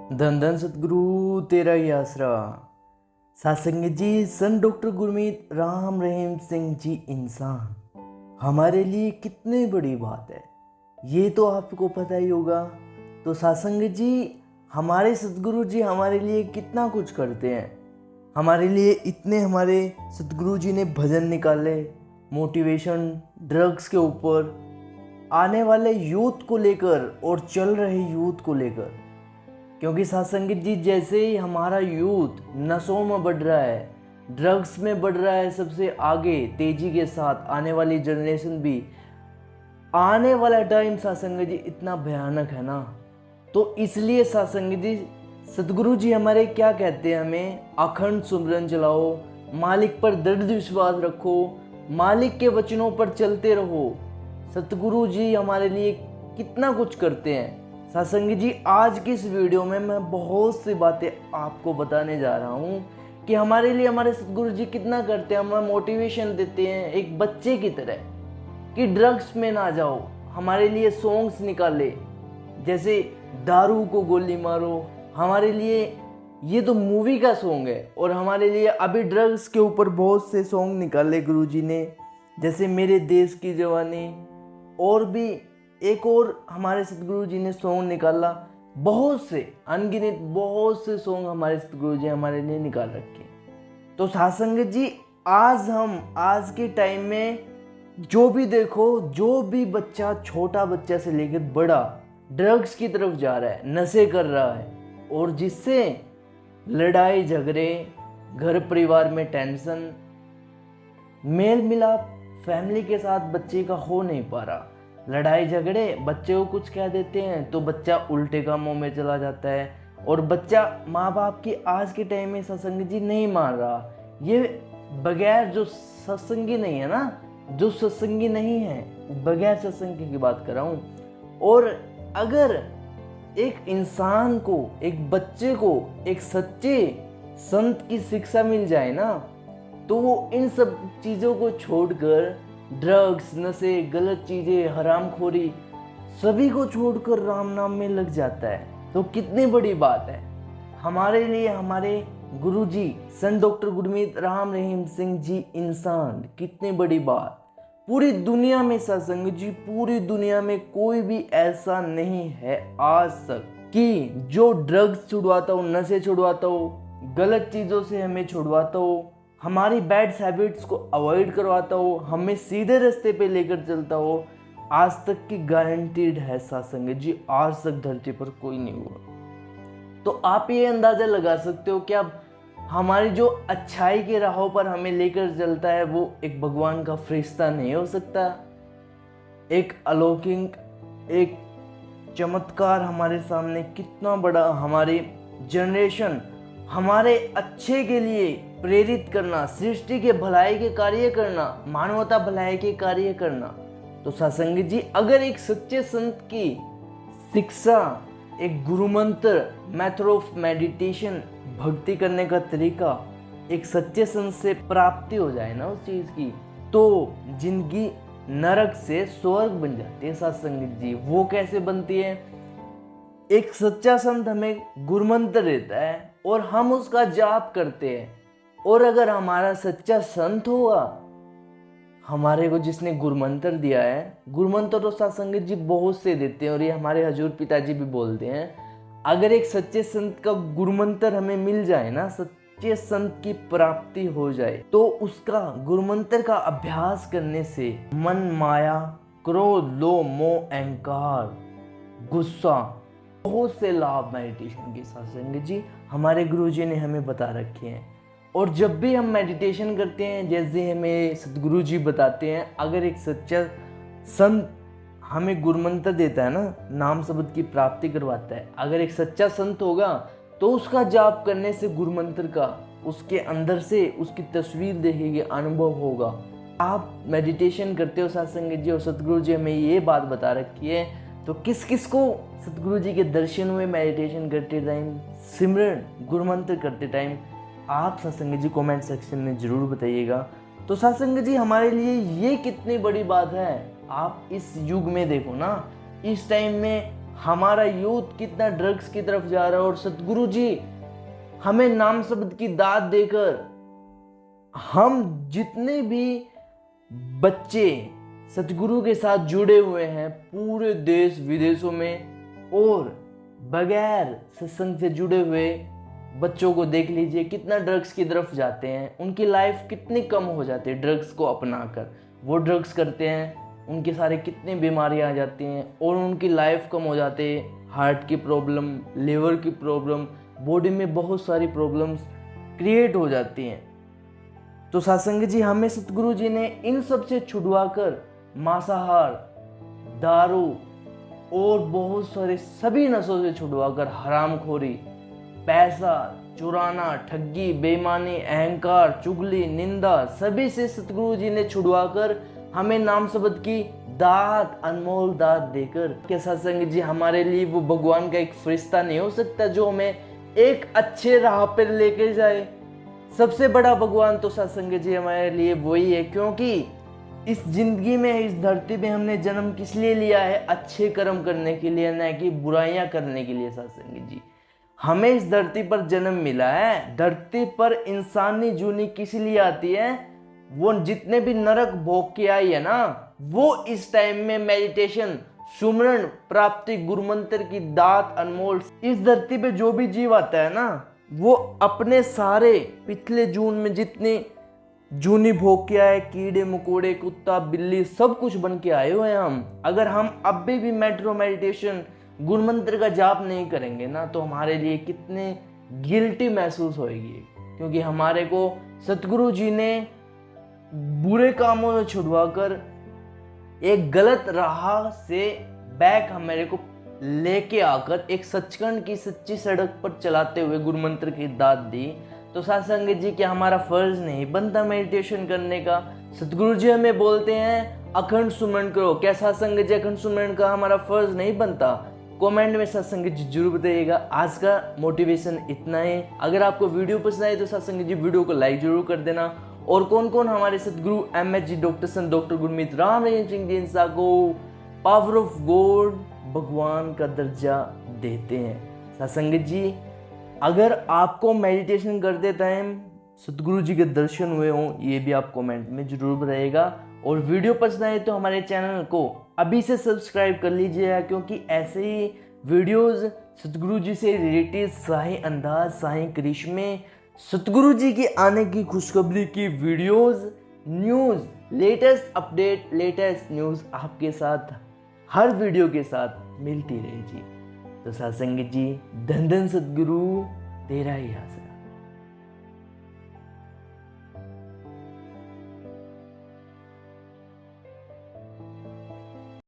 धन धन सतगुरु तेरा ही आसरा। सासंग जी, सन डॉक्टर गुरमीत राम रहीम सिंह जी इंसान हमारे लिए कितनी बड़ी बात है, ये तो आपको पता ही होगा। तो सासंग जी, हमारे सतगुरु जी हमारे लिए कितना कुछ करते हैं। हमारे लिए इतने हमारे सतगुरु जी ने भजन निकाले, मोटिवेशन, ड्रग्स के ऊपर, आने वाले यूथ को लेकर और चल रहे यूथ को लेकर। क्योंकि सासंगित जी, जैसे ही हमारा यूथ नशों में बढ़ रहा है, ड्रग्स में बढ़ रहा है सबसे आगे तेजी के साथ, आने वाली जनरेशन भी, आने वाला टाइम सासंगित जी इतना भयानक है ना। तो इसलिए सासंगित जी, सतगुरु जी हमारे क्या कहते हैं, हमें अखंड सुमरन चलाओ, मालिक पर दृढ़ विश्वास रखो, मालिक के वचनों पर चलते रहो। सतगुरु जी हमारे लिए कितना कुछ करते हैं। सासंगी जी, आज की इस वीडियो में मैं बहुत सी बातें आपको बताने जा रहा हूँ कि हमारे लिए हमारे सतगुरु जी कितना करते हैं। हमें मोटिवेशन देते हैं एक बच्चे की तरह कि ड्रग्स में ना जाओ। हमारे लिए सॉन्ग्स निकाले, जैसे दारू को गोली मारो, हमारे लिए ये तो मूवी का सॉन्ग है। और हमारे लिए अभी ड्रग्स के ऊपर बहुत से सॉन्ग निकाले गुरु जी ने, जैसे मेरे देश की जवानी, और भी एक और हमारे सतगुरु जी ने सॉन्ग निकाला। बहुत से अनगिनत बहुत से सॉन्ग हमारे सतगुरु जी हमारे लिए निकाल रखे। तो सासंगत जी, आज के टाइम में जो भी देखो, जो भी बच्चा, छोटा बच्चा से लेकर बड़ा, ड्रग्स की तरफ जा रहा है, नशे कर रहा है, और जिससे लड़ाई झगड़े, घर परिवार में टेंशन, मेल मिलाप फैमिली के साथ बच्चे का हो नहीं पा रहा। लड़ाई झगड़े, बच्चे को कुछ कह देते हैं तो बच्चा उल्टे कामों में चला जाता है, और बच्चा माँ बाप की आज के टाइम में सत्संग जी नहीं मान रहा। ये बगैर जो सत्संगी नहीं है ना, जो सत्संगी नहीं है, बगैर सत्संगी की बात कर रहा हूँ। और अगर एक इंसान को, एक बच्चे को एक सच्चे संत की शिक्षा मिल जाए ना, तो वो इन सब चीज़ों को छोड़कर, ड्रग्स, नशे, गलत चीज़ें, हरामखोरी, सभी को छोड़कर राम नाम में लग जाता है। तो कितनी बड़ी बात है हमारे लिए। हमारे गुरु जी सन डॉक्टर गुरमीत राम रहीम सिंह जी इंसान, कितनी बड़ी बात। पूरी दुनिया में सत्संग जी, पूरी दुनिया में कोई भी ऐसा नहीं है आज तक कि जो ड्रग्स छुड़वाता हो, नशे छुड़वाता हो, गलत चीज़ों से हमें छुड़वाता हो, हमारी बैड हैबिट्स को अवॉइड करवाता हो, हमें सीधे रास्ते पे लेकर चलता हो। आज तक की गारंटीड है सत्संग जी, आज तक धरती पर कोई नहीं हुआ। तो आप ये अंदाजा लगा सकते हो कि अब हमारी जो अच्छाई के राहों पर हमें लेकर चलता है, वो एक भगवान का फरिश्ता नहीं हो सकता। एक अलौकिक, एक चमत्कार हमारे सामने कितना बड़ा, हमारी जनरेशन हमारे अच्छे के लिए प्रेरित करना, सृष्टि के भलाई के कार्य करना, मानवता भलाई के कार्य करना। तो सत्संग जी, अगर एक सच्चे संत की शिक्षा, एक गुरु मंत्र, मेथड ऑफ मेडिटेशन, भक्ति करने का तरीका एक सच्चे संत से प्राप्ति हो जाए ना उस चीज की, तो जिंदगी नरक से स्वर्ग बन जाती है। सत्संग जी, वो कैसे बनती है? एक सच्चा संत हमें गुरुमंत्र देता है और हम उसका जाप करते हैं। और अगर हमारा सच्चा संत होगा, हमारे को जिसने गुरुमंत्र दिया है, गुरुमंत्र तो सत्संग जी बहुत से देते हैं, और ये हमारे हजूर पिताजी भी बोलते हैं, अगर एक सच्चे संत का गुरुमंत्र हमें मिल जाए ना, सच्चे संत की प्राप्ति हो जाए, तो उसका गुरुमंत्र का अभ्यास करने से मन, माया, क्रोध, लोभ, मोह, अहंकार, गुस्सा, बहुत से लाभ मेडिटेशन के सत्संग जी हमारे गुरुजी ने हमें बता रखे हैं। और जब भी हम मेडिटेशन करते हैं, जैसे हमें सतगुरु जी बताते हैं, अगर एक सच्चा संत हमें गुरुमंत्र देता है ना, नाम शब्द की प्राप्ति करवाता है, अगर एक सच्चा संत होगा तो उसका जाप करने से, गुरुमंत्र का, उसके अंदर से उसकी तस्वीर देखेगी, अनुभव होगा। आप मेडिटेशन करते हो सत्संग जी, और सतगुरु जी हमें ये बात बता रखी है, तो किस किस को सतगुरु जी के दर्शन हुए मेडिटेशन करते टाइम, सिमरन गुरुमंत्र करते टाइम? आप सत्संग जी कमेंट सेक्शन में ज़रूर बताइएगा। तो सत्संग जी, हमारे लिए ये कितनी बड़ी बात है। आप इस युग में देखो ना, इस टाइम में हमारा यूथ कितना ड्रग्स की तरफ जा रहा है, और सतगुरु जी हमें नाम शब्द की दात देकर हम जितने भी बच्चे सतगुरु के साथ जुड़े हुए हैं पूरे देश विदेशों में, और बगैर सत्संग से जुड़े हुए बच्चों को देख लीजिए कितना ड्रग्स की तरफ जाते हैं, उनकी लाइफ कितनी कम हो जाती है ड्रग्स को अपनाकर। वो ड्रग्स करते हैं, उनके सारे कितनी बीमारियां आ जाती हैं और उनकी लाइफ कम हो जाती है। हार्ट की प्रॉब्लम, लिवर की प्रॉब्लम, बॉडी में बहुत सारी प्रॉब्लम्स क्रिएट हो जाती हैं। तो सत्संग जी हमें सतगुरु जी ने इन सब से छुड़वाकर मांसाहार, दारू और बहुत सारे सभी नशों से छुड़वाकर हरामखोरी, पैसा चुराना, ठगी, बेईमानी, अहंकार, चुगली, निंदा सभी से सतगुरु जी ने छुड़वाकर हमें नाम शब्द की दात, अनमोल दात देकर, क्या सत्संग जी हमारे लिए वो भगवान का एक फरिश्ता नहीं हो सकता जो हमें एक अच्छे राह पर लेके जाए? सबसे बड़ा भगवान तो सत्संग जी हमारे लिए वही है, क्योंकि इस जिंदगी में, इस धरती में हमने जन्म किस लिए लिया है? अच्छे कर्म करने के लिए, न कि बुराइयां करने के लिए। सत्संग जी हमें इस धरती पर जन्म मिला है। धरती पर इंसानी जूनी किस लिए आती है? वो जितने भी नरक भोग के आई है ना, वो इस टाइम में मेडिटेशन, सुमरन, प्राप्ति, गुरुमंत्र की दात अनमोल, इस धरती पे जो भी जीव आता है ना, वो अपने सारे पिछले जून में जितने जूनी भोग के आए, कीड़े मकोड़े, कुत्ता बिल्ली, सब कुछ बन के आए हुए हैं हम। अगर हम अब भी मेडिटेशन, गुरुमंत्र का जाप नहीं करेंगे ना, तो हमारे लिए कितने गिल्टी महसूस होएगी, क्योंकि हमारे को सतगुरु जी ने बुरे कामों से छुड़वाकर एक गलत राह से बैक हमारे को लेके आकर एक सचखंड की सच्ची सड़क पर चलाते हुए गुरुमंत्र की दात दी। तो सत्संग जी क्या हमारा फर्ज नहीं बनता मेडिटेशन करने का? सतगुरु जी हमें बोलते हैं अखंड सुमरन करो, क्या सत्संग जी अखंड सुमरन का हमारा फर्ज नहीं बनता? कमेंट में सत्संग जी जरूर बताइएगा। आज का मोटिवेशन इतना ही। अगर आपको वीडियो पसंद आए तो सत्संग जी वीडियो को लाइक जरूर कर देना। और कौन कौन हमारे सतगुरु MHG डॉक्टर संत डॉक्टर गुरमीत राम रहीम सिंह जी इंसान को पावर ऑफ गॉड, भगवान का दर्जा देते हैं? सत्संग जी अगर आपको मेडिटेशन करते टाइम सतगुरु जी के दर्शन हुए हों, ये भी आप कमेंट में जरूर बताइएगा। और वीडियो पसंद आए तो हमारे चैनल को अभी से सब्सक्राइब कर लीजिएगा, क्योंकि ऐसे ही वीडियोस सतगुरु जी से रिलेटेड, शाही अंदाज, शाही करिश्मे, सतगुरु जी की आने की खुशखबरी की videos, news, latest update, latest news आपके साथ हर वीडियो के साथ मिलती रहेगी। तो सत्संग जी धन धन सतगुरु तेरा ही आसरा।